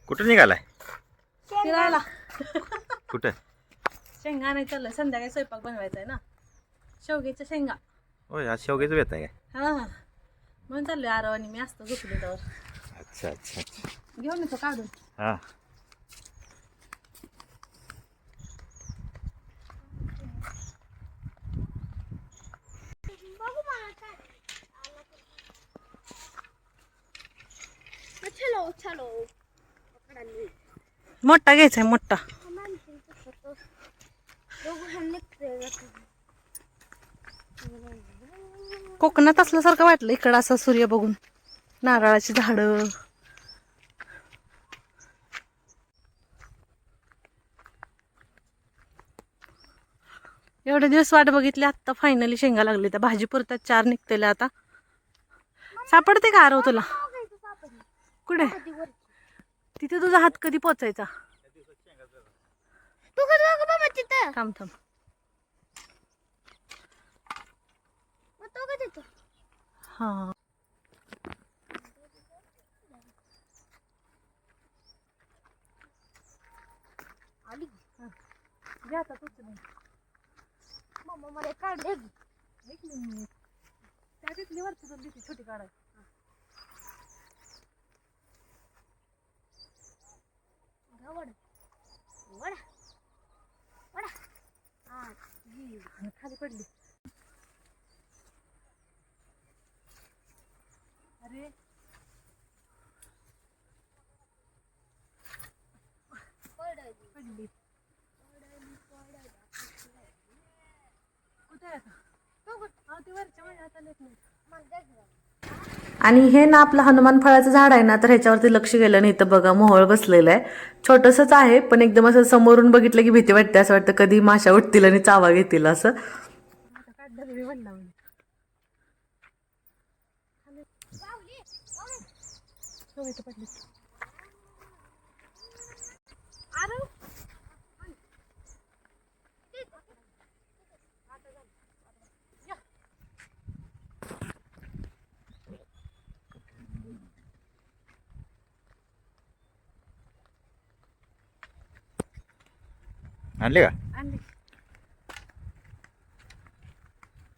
कुठं निघालाय? फिरायला. कुठं? शेंगा नाही चाललंय, संध्याकाळी स्वयंपाक बनवायचा आहे ना. शेवग्याच्या शेंगा. होय, आज शेवग्याचं बेत आहे काय? हा म्हणून चाललोय. आरव आणि मी असतो झोपले तर अच्छा अच्छा अच्छा. घेऊन येतो काढून. हां. मोठा घ्यायचा आहे, मोठा. कोकणात असल्यासारखं वाटलं इकडं असं सूर्य बघून. नारळाची झाडं. एवढे दिवस वाट बघितली, आता फायनली शेंगा लागली. त्या भाजी पुरतात 4 निघतेल्या आता. सापडते का आरव तुला? कुठे? तिथे तुझा हात कधी पोचायचा? थांब थांब. हा. घ्या आता तुझं. मम्मा मला काढ दे. एक मिनिट. त्या तिथली वरची पण दिसते छोटी काढाय. वड वड वड. हा खाली पडली. अरे पडली. कुठे आहे? ती वरच्या माझ्या हाताला येत नाही. आणि हे ना आपलं हनुमान फळाचं झाड आहे ना, तर ह्याच्यावरती लक्ष गेलं नाही तर बघा मोहोळ बसलेलं आहे. छोटंसंच आहे, पण एकदम असं समोरून बघितलं की भीती वाटते. असं वाटतं कधी माशा उठतील आणि चावा घेतील असं. आणले का? आणली.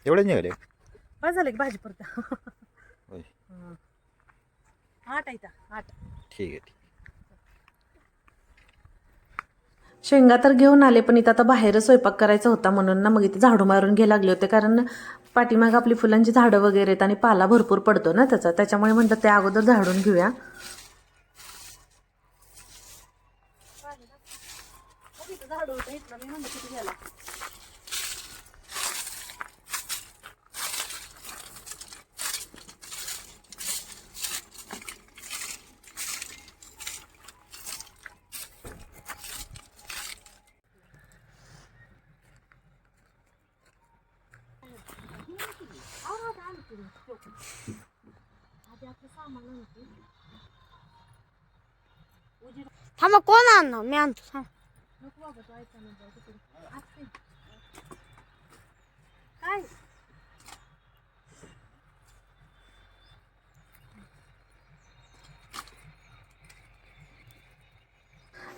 एवढेच निघाले? बस झालं की भाजी पुरता. होय, 8 आहे त्या 8. ठीक आहे. शेंगा तर घेऊन आले, पण इथं आता बाहेर स्वयंपाक करायचा होता म्हणून ना मग इथे झाडू मारून घ्यायला लागले होते. कारण पाठीमाग आपली फुलांची झाडं वगैरे आहेत आणि पाला भरपूर पडतो ना त्याच्यामुळे म्हणतात ते अगोदर झाडून घेऊया. थांबा, कोण आणणार? मी आणतो. थांब. काय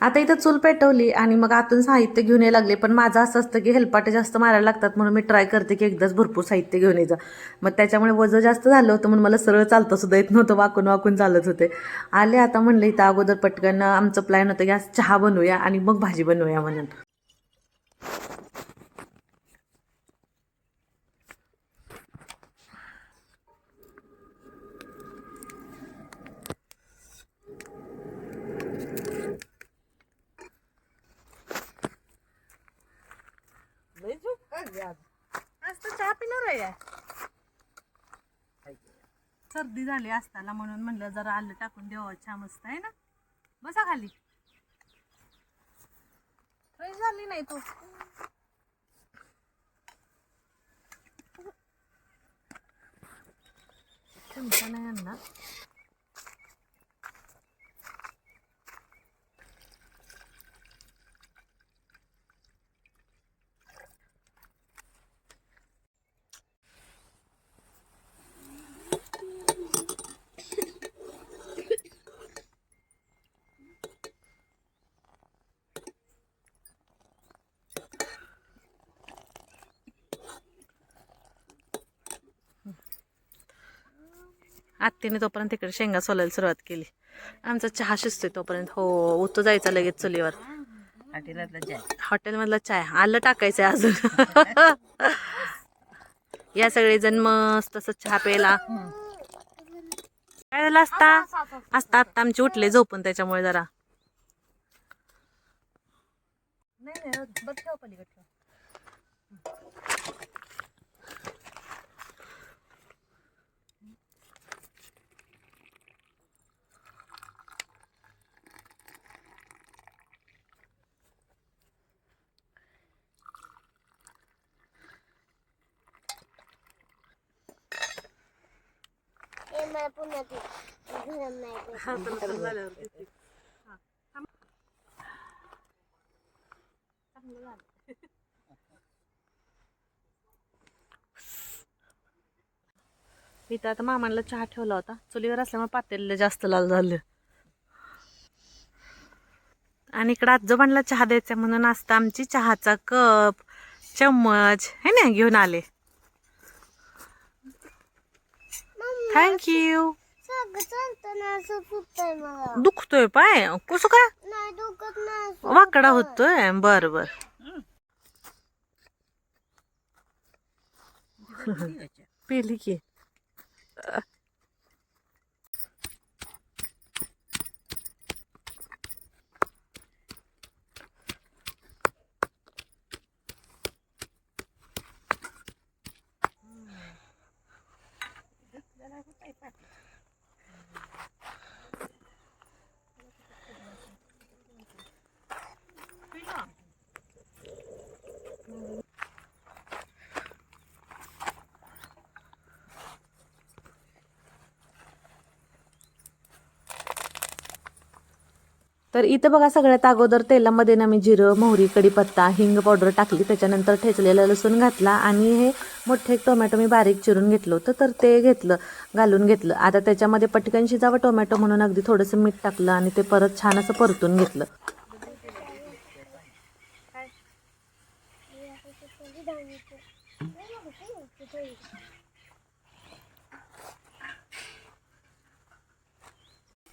आता इथं चूल पेटवली आणि मग आतून साहित्य घेऊन यायला लागले. पण माझं असं असतं की हेलपाटे जास्त मारायला लागतात, म्हणून मी ट्राय करते की एकदाच भरपूर साहित्य घेऊन यायचं. मग त्याच्यामुळे वजन जास्त झालं होतं, म्हणून मला सरळ चालता सुद्धा येत नव्हतं. वाकून वाकून चालत होते. आले आता म्हणलं इथं अगोदर पटकन आमचं प्लॅन होतं की आज चहा बनवूया आणि मग भाजी बनवूया म्हणून. आज तर चहा पिणार आहे. सर्दी झाली असताना म्हणून म्हणलं जरा आलं टाकून द्यावं, चहा मस्त आहे ना. बसा खाली. फ्रेश झाली नाही तू. चमचा नाही आणला. आत्तीने तोपर्यंत तिकडे शेंगा सोलायला सुरुवात केली. आमचा चहा शिजतोय तोपर्यंत. हो उतू जायचा लगेच चुलीवर. हॉटेलमधला चाय आलं टाकायचंय अजून. या सगळेजण मस्त तसं चहा प्यायला. काय झालं असता असता आत्ता आमची उठले झोपून त्याच्यामुळे जरा. इथं आता मामाला चहा ठेवला होता चुलीवर असल्यामुळे पातेलं जास्त लाल झालं. आणि इकडं आजोबांना चहा द्यायचा म्हणून असता आमची चहाचा कप चम्मच है ना घेऊन आले. थँक्यू. दुखतोय पाय कसं काय वाकडा होतोय. बर बर. पेली की. तर इथं बघा सगळ्यात अगोदर तेलामध्ये ना मी जिरं मोहरी कढीपत्ता हिंग पावडर टाकली. त्याच्यानंतर ठेचलेलं लसूण घातला आणि हे मोठे एक टोमॅटो मी बारीक चिरून घेतलं होतं तर ते घालून घेतलं. आता त्याच्यामध्ये पटकन शिजावं टोमॅटो म्हणून अगदी थोडंसं मीठ टाकलं आणि ते परत छान असं परतून घेतलं.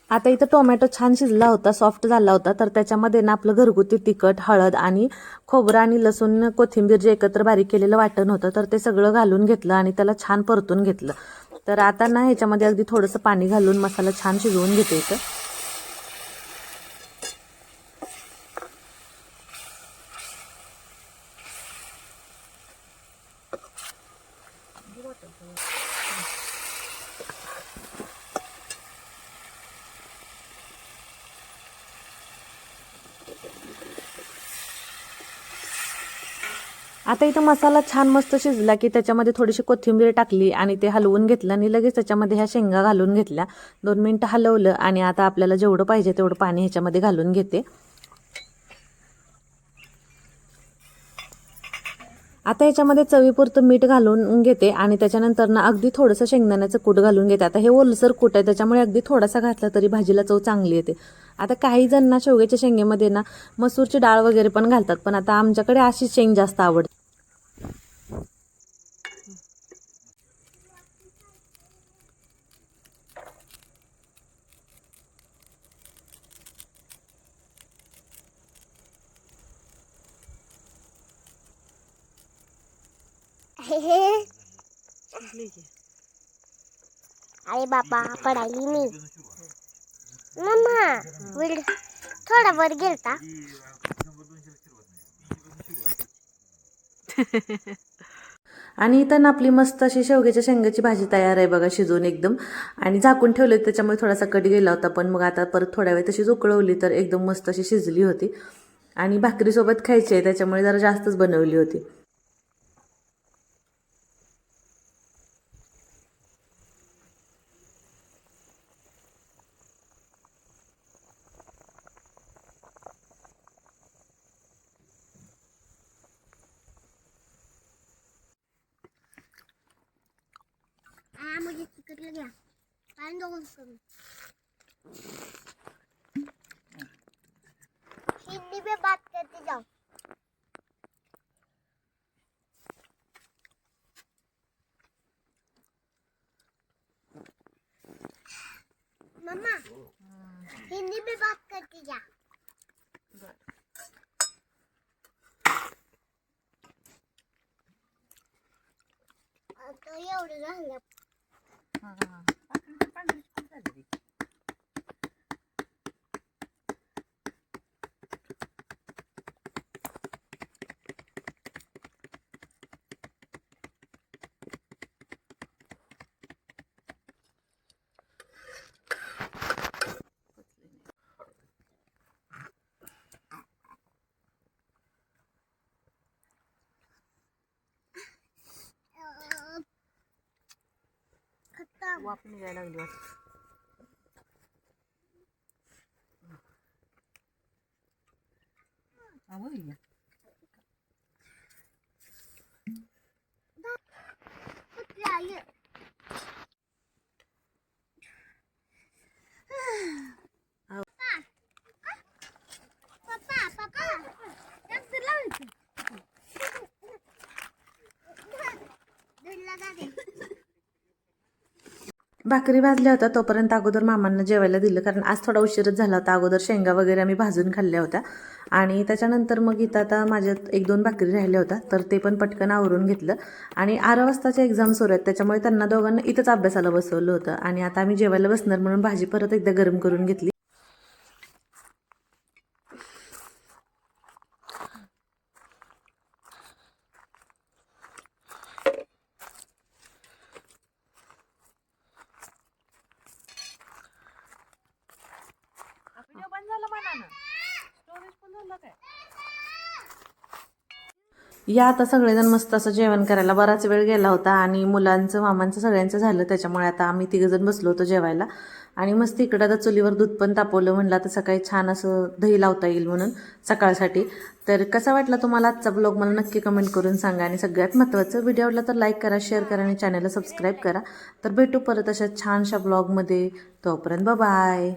आता इथं टोमॅटो छान शिजला होता सॉफ्ट झाला होता तर त्याच्यामध्ये ना आपलं घरगुती तिखट हळद आणि खोबरं आणि लसूण कोथिंबीर जे एकत्र बारीक केलेलं वाटण होतं तर ते सगळं घालून घेतलं आणि त्याला छान परतून घेतलं. तर आता ना ह्याच्यामध्ये अगदी थोडंसं पाणी घालून मसाला छान शिजवून घेते इथं. आता इथं मसाला छान मस्त शिजला की त्याच्यामध्ये थोडीशी कोथिंबीर टाकली आणि ते हलवून घेतलं आणि लगेच त्याच्यामध्ये ह्या शेंगा घालून घेतल्या. 2 मिनिटं हलवलं आणि आता आपल्याला जेवढं पाहिजे तेवढं पाणी ह्याच्यामध्ये घालून घेते. आता ह्याच्यामध्ये चवीपुरतं मीठ घालून घेते आणि त्याच्यानंतर ना अगदी थोडंसं शेंगदाण्याचं कूट घालून घेते. आता हे ओलसर कूट आहे त्याच्यामुळे अगदी थोडासा घातला तरी भाजीला चव चांगली येते. आता काही जण ना शेवग्याच्या शेंगेमध्ये ना मसूरची डाळ वगैरे पण घालतात पण आता आमच्याकडे अशी शेंग जास्त आवडते. अरे बाबा पडायली मी मम्मा थोडा वर गेलता. आणि इथं ना आपली मस्त अशी शेवग्याच्या शेंगाची भाजी तयार आहे बघा शिजून एकदम. आणि झाकून ठेवले त्याच्यामुळे थोडासा कट गेला होता पण मग आता परत थोड्या वेळ तशीच उकळवली तर एकदम मस्त अशी शिजली होती. आणि भाकरीसोबत खायची आहे त्याच्यामुळे जरा जास्तच बनवली होती. मुझे टिकट लग गया टाइम दो हिंदी में बात करते जाओ. मम्मा हिंदी में बात करती जा. आता एवढं झालं. खत्म. वाफ निघायला लागली वाटतं. कुठलं आलं? पप्पा पप्पा डॉक्टर लावायचं. दूधला जाते. भाकरी भाजल्या होत्या तोपर्यंत अगोदर मामांना जेवायला दिलं, कारण आज थोडा उशीरच झाला होता. अगोदर शेंगा वगैरे आम्ही भाजून खाल्ल्या होत्या आणि त्याच्यानंतर मग इथं आता माझ्यात 1-2 भाकरी राहिल्या होत्या, तर ते पण पटकन आवरून घेतलं. आणि 12 वाजताच्या एक्झाम सुरू आहेत, त्याच्यामुळे त्यांना दोघांना इथंच अभ्यासाला बसवलं होतं. आणि आता आम्ही जेवायला बसणार म्हणून भाजी परत एकदा गरम करून घेतली. या आता सगळेजण मस्त असं जेवण करायला. बराच वेळ गेला होता आणि मुलांचं मामांचं सगळ्यांचं झालं, त्याच्यामुळे आता आम्ही तिघंजण बसलो होतो जेवायला. आणि मस्त इकडं आता चुलीवर दूध पण तापवलं, म्हणलं आता सकाळी छान असं दही लावता येईल म्हणून सकाळसाठी. तर कसा वाटला तुम्हाला आजचा ब्लॉग मला नक्की कमेंट करून सांगा. आणि सगळ्यात महत्त्वाचं, व्हिडिओ आवडला तर लाईक करा, शेअर करा आणि चॅनलला सबस्क्राईब करा. तर भेटू परत अशा छानशा ब्लॉगमध्ये. तोपर्यंत बाय.